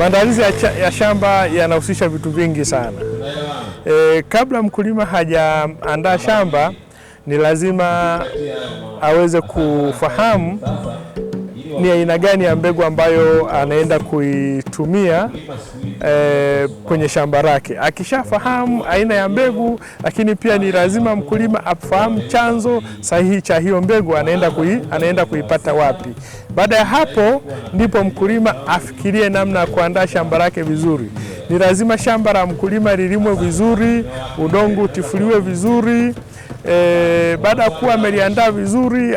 Maandalizi ya shamba yanahusisha vitu vingi sana. Kabla mkulima hajaandaa shamba ni lazima aweze kufahamu ni aina gani ya mbegu ambayo anaenda kuitumia kwenye shamba lake. Akishafahamu aina ya mbegu, lakini pia ni lazima mkulima afahamu chanzo sahihi cha hiyo mbegu, anaenda kuipata wapi. Baada ya hapo ndipo mkulima afikirie namna ya kuandaa shamba lake vizuri. Ni lazima shamba la mkulima lilimwe vizuri, udongo utifuliwe vizuri. Baada ya kuwa ameliandaa vizuri,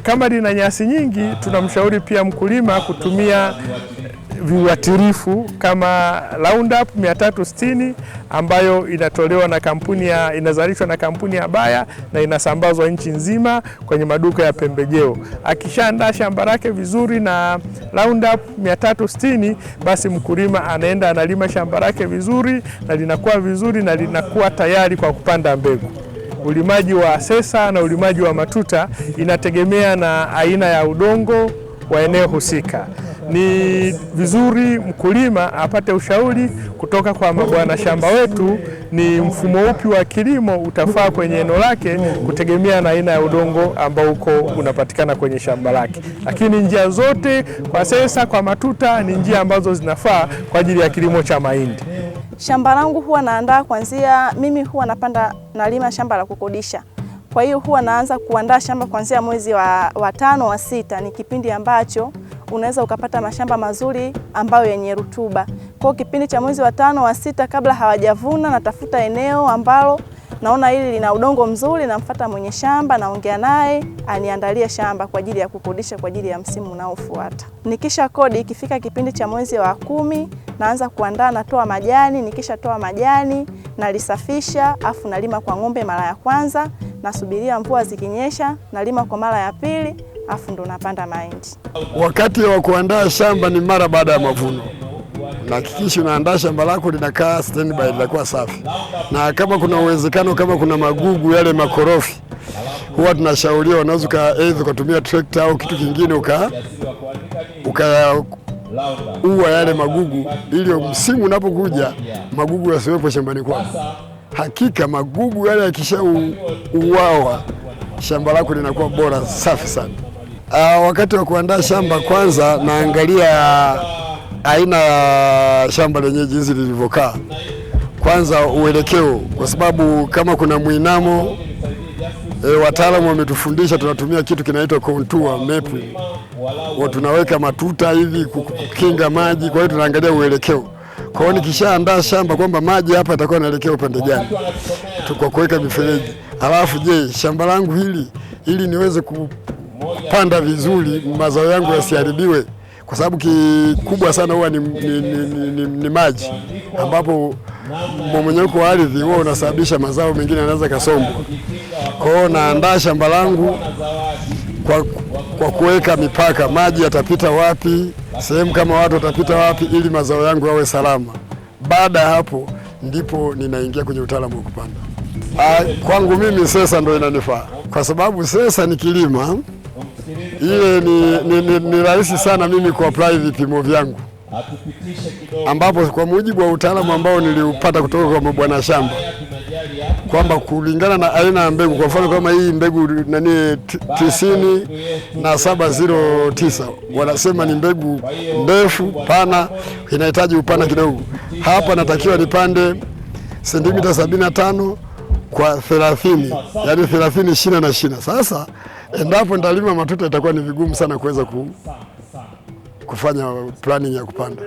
kama lina nyasi nyingi, tunamshauri pia mkulima kutumia viuatilifu kama Roundup 360 ambayo inatolewa na inazalishwa na kampuni ya Bayer na inasambazwa nchi nzima kwenye maduka ya pembejeo. Akishaandaa shamba lake vizuri na Roundup 360, basi mkulima anaenda analima shamba lake vizuri na linakuwa vizuri na linakuwa tayari kwa kupanda mbegu. Ulimaji wa sesa na ulimaji wa matuta inategemea na aina ya udongo wa eneo husika. Ni vizuri mkulima apate ushauri kutoka kwa mabwana shamba wetu, ni mfumo upi wa kilimo utafaa kwenye eneo lake kutegemea na aina ya udongo ambao unapatikana kwenye shamba lake. Lakini njia zote kwa sesa, kwa matuta ni njia ambazo zinafaa kwa ajili ya kilimo cha mahindi. Shamba langu huwa naandaa mimi huwa nalima shamba la kukodisha. Kwa hiyo huwa naanza kuandaa shamba kuanzia mwezi wa 5 wa 6, ni kipindi ambacho unaweza ukapata mashamba mazuri ambayo yenye rutuba. Kwa kipindi cha mwezi wa 5 wa 6 kabla hawajavuna, natafuta eneo ambalo naona hili lina udongo mzuri, namfuata mwenye shamba, naongea naye aniandalie shamba kwa ajili ya kukodisha kwa ajili ya msimu unaofuata. Nikisha kodi, ikifika kipindi cha mwezi wa 10 naanza kuandaa, natoa majani. Nikishatoa majani nalisafisha, afu nalima kwa ng'ombe mara ya kwanza, nasubiria mvua zikinyesha, nalima kwa mara ya pili, afu ndo napanda mahindi. Wakati wa kuandaa shamba ni mara baada ya mavuno. Hakikisha unaandaa shamba lako linakaa standby, linakuwa safi. Na kama kuna uwezekano, kama kuna magugu yale makorofi, huwa tunashauriwa unaweza kutumia trekta au kitu kingine ukaua yale magugu, ili msimu unapokuja magugu yasiwepo shambani kwako. Hakika magugu yale yakishauawa, shamba lako linakuwa bora, safi sana. Wakati wa kuandaa shamba, kwanza naangalia aina ya shamba lenyewe jinsi lilivyokaa. Kwanza uelekeo, kwa sababu kama kuna mwinamo, wataalamu wametufundisha tunatumia kitu kinaitwa contour mapping. Tunaweka matuta hivi kukinga maji, kwa hiyo tunaangalia uelekeo. Kwa hiyo nikishaandaa shamba kwamba maji hapa yatakuwa yanaelekea upande gani, kwa kuweka mifereji. Alafu je, shamba langu ili niweze kupanda vizuri, mazao yangu yasiharibiwe, kwa sababu kikubwa sana huwa ni maji, ambapo mmomonyoko wa ardhi huwa unasababisha mazao mengine yanaweza kasombwa. Kwa hiyo naandaa shamba langu kwa kuweka mipaka, maji yatapita wapi, sehemu kama watu watapita wapi, ili mazao yangu yawe salama. Baada ya hapo ndipo ninaingia kwenye utaalamu wa kupanda. Kwangu mimi sesa ndio inanifaa, kwa sababu sesa ni kilima ile ni rahisi sana mimi kuapply vipimo vyangu, ambapo kwa mujibu wa utaalamu ambao niliupata kutoka kwa mabwana shamba, kwamba kulingana na aina ya mbegu, kwa mfano kama hii mbegu 90 wanasema ni mbegu ndefu pana, inahitaji upana kidogo. Hapa natakiwa nipande sentimita 75 kwa 30, yani 30 shina na shina. Sasa endapo nitalima matuta itakuwa ni vigumu sana kuweza kufanya planning ya kupanda.